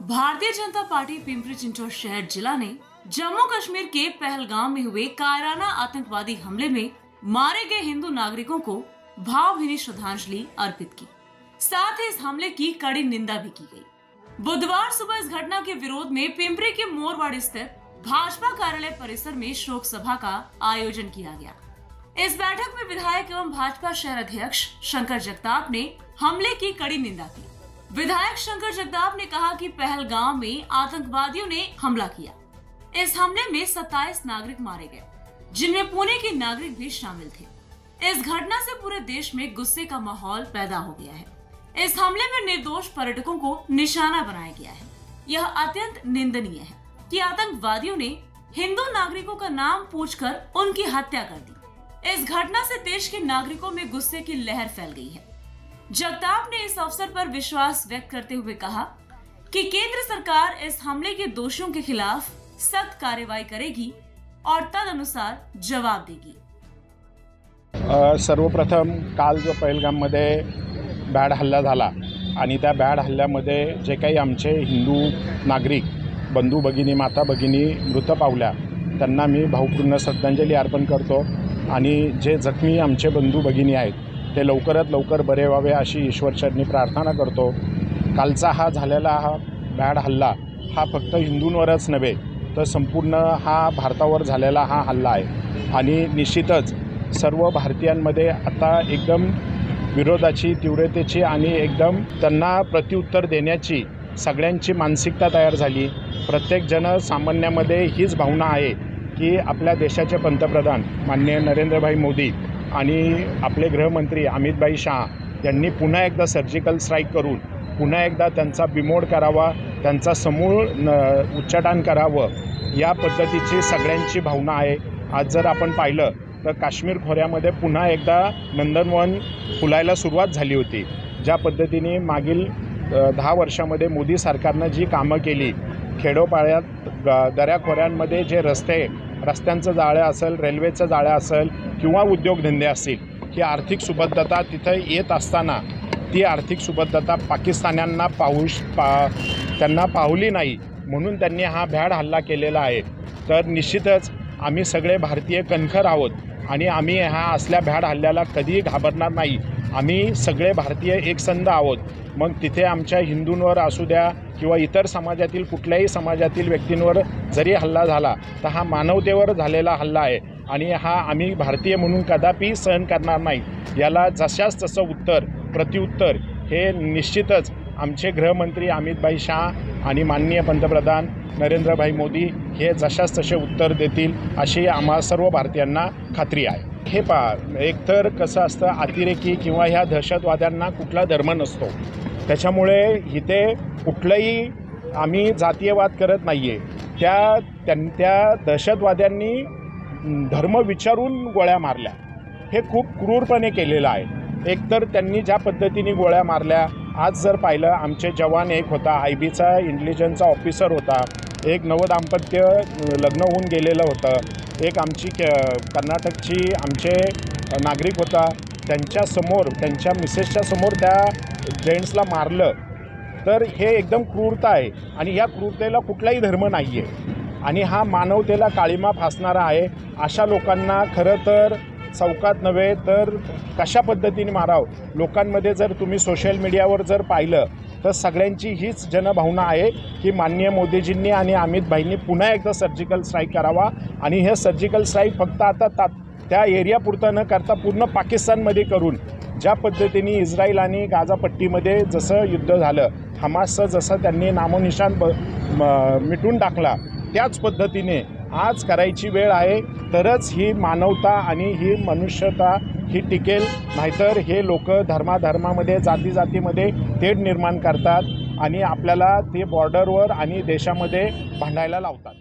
Bharatiya Janata party Pimpri Chinchwad शहर जिला ने जम्मू कश्मीर के पहलगाम में हुए कायराना आतंकवादी हमले में मारे गए हिंदू नागरिकों को भावभीनी श्रद्धांजलि अर्पित की। साथ ही इस हमले की कड़ी निंदा भी की गई। बुधवार सुबह इस घटना के विरोध में पिंपरी के मोरवाड़ी स्थित भाजपा कार्यालय परिसर में शोक सभा का आयोजन किया गया। इस बैठक में विधायक एवं भाजपा शहर अध्यक्ष शंकर जगताप ने हमले की कड़ी निंदा की। विधायक शंकर जगताप ने कहा कि पहलगाम में आतंकवादियों ने हमला किया। इस हमले में 27 नागरिक मारे गए, जिनमें पुणे के नागरिक भी शामिल थे। इस घटना से पूरे देश में गुस्से का माहौल पैदा हो गया है। इस हमले में निर्दोष पर्यटकों को निशाना बनाया गया है। यह अत्यंत निंदनीय है कि आतंकवादियों ने हिंदू नागरिकों का नाम पूछकर उनकी हत्या कर दी। इस घटना से देश के नागरिकों में गुस्से की लहर फैल गई है। जगताप ने इस अवसर पर विश्वास व्यक्त करते हुए कहा कि केंद्र सरकार इस हमले के दोषियों के खिलाफ सख्त कार्रवाई करेगी और तदनुसार जवाब देगी। सर्वप्रथम काल जो पहलगाममध्ये बॅड हल्ला झाला आणि त्या बॅड हल्ल्यामध्ये जे काही आमचे हिंदू नागरिक बंधू भगिनी माता भगिनी मृत पावल्या त्यांना मी भावपूर्ण श्रद्धांजली अर्पण करतो आणि जे जखमी आमचे बंधू भगिनी आहेत ते लवकरात लवकर बरे व्हावे अशी ईश्वरचरणी प्रार्थना करतो। कालचा हा झालेला हा बॅड हल्ला हा फक्त हिंदूंवरच नव्हे तर संपूर्ण हा भारतावर झालेला हा हल्ला आहे आणि निश्चितच सर्व भारतीयांमध्ये आता एकदम विरोधाची तीव्रतेची आणि एकदम त्यांना प्रत्युत्तर देण्याची सगळ्यांची मानसिकता तयार झाली। प्रत्येक जनसामान्यामध्ये हीच भावना आहे की आपल्या देशाचे पंतप्रधान माननीय नरेंद्रभाई मोदी आणि आपले गृहमंत्री अमित शाह यांनी पुन्हा एकदा सर्जिकल स्ट्राईक करून पुन्हा एकदा त्यांचा बिमोड करावा, त्यांचा समूळ उच्चाटन करावं या पद्धतीची सगळ्यांची भावना आहे। आज जर आपण पाहिलं तर काश्मीर खोऱ्यामध्ये पुन्हा एकदा नंदनवन फुलायला सुरुवात झाली होती। ज्या पद्धतीने मागील 10 वर्षामध्ये मोदी सरकारनं जी कामं केली, खेडोपाड्यात दऱ्याखोऱ्यांमध्ये जे रस्त्यांचं जाळं असेल, रेल्वेचं जाळं असेल किंवा उद्योगधंदे असतील, ही आर्थिक सुबद्धता तिथं येत असताना ती आर्थिक सुबद्धता पाकिस्तान्यांना त्यांना पावली नाही म्हणून त्यांनी हा भ्याड हल्ला केलेला आहे। तर निश्चितच आम्ही सगळे भारतीय कणखर आहोत आणि आम्ही हा असल्या भ्याड हल्ल्याला कधीही घाबरणार नाही। आम्ही सगळे भारतीय एकसंध आहोत। मग तिथे आमच्या हिंदूंवर असू द्या किंवा इतर समाजातील कुठल्याही समाजातील व्यक्तींवर जरी हल्ला झाला तर हा मानवतेवर झालेला हल्ला आहे आणि हा आम्ही भारतीय म्हणून कदापि सहन करणार नाही। याला जशास तसं प्रत्युत्तर हे निश्चितच आमचे गृहमंत्री अमित शाह आणि माननीय पंतप्रधान नरेंद्रभाई मोदी हे जशास तसे उत्तर देतील अशी आम्हा सर्व भारतीयांना खात्री आहे। हे पहा, एकतर कसं असतं, अतिरेकी किंवा ह्या दहशतवाद्यांना कुठला धर्म नसतो, त्याच्यामुळे इथे कुठलंही आम्ही जातीयवाद करत नाही आहे। त्या दहशतवाद्यांनी धर्म विचारून गोळ्या मारल्या, हे खूप क्रूरपणे केलेलं आहे। एकतर त्यांनी ज्या पद्धतीने गोळ्या मारल्या, आज जर पाहिलं आमचे जवान एक होता IBचा इंटेलिजन्सचा ऑफिसर होता, एक नवदाम्पत्य लग्न होऊन गेलेलं होतं, एक आमची कर्नाटकची आमचे नागरिक होता, त्यांच्यासमोर त्यांच्या मिसेसच्या समोर त्या जेंट्सला मारलं। तर हे एकदम क्रूरता आहे आणि या क्रूरतेला कुठलाही धर्म नाही आहे आणि हा मानवतेला काळिमा फासणारा आहे। अशा लोकांना खरं तर चौकात नव्हे तर कशा पद्धतीने मारावं, लोकांमध्ये जर तुम्ही सोशल मीडियावर जर पाहिलं तर सगळ्यांची हीच जनभावना आहे की माननीय मोदीजींनी आणि अमित भाईंनी पुन्हा एकदा सर्जिकल स्ट्राईक करावा आणि हे सर्जिकल स्ट्राईक फक्त आता त्या एरियापुरतं न करता पूर्ण पाकिस्तानमध्ये करून ज्या पद्धतीने इस्रायल आणि गाझापट्टीमध्ये जसं युद्ध झालं, हमासचं जसं त्यांनी नामोनिशान मिटून टाकला, त्याच पद्धतीने आज करायची वेळ आहे। तरच ही मानवता आणि ही मनुष्यता ही टिकेल, नाहीतर हे लोक धर्मामध्ये जातीमध्ये तेढ निर्माण करतात आणि आपल्याला ते बॉर्डरवर आणि देशामध्ये भांडायला लावतात।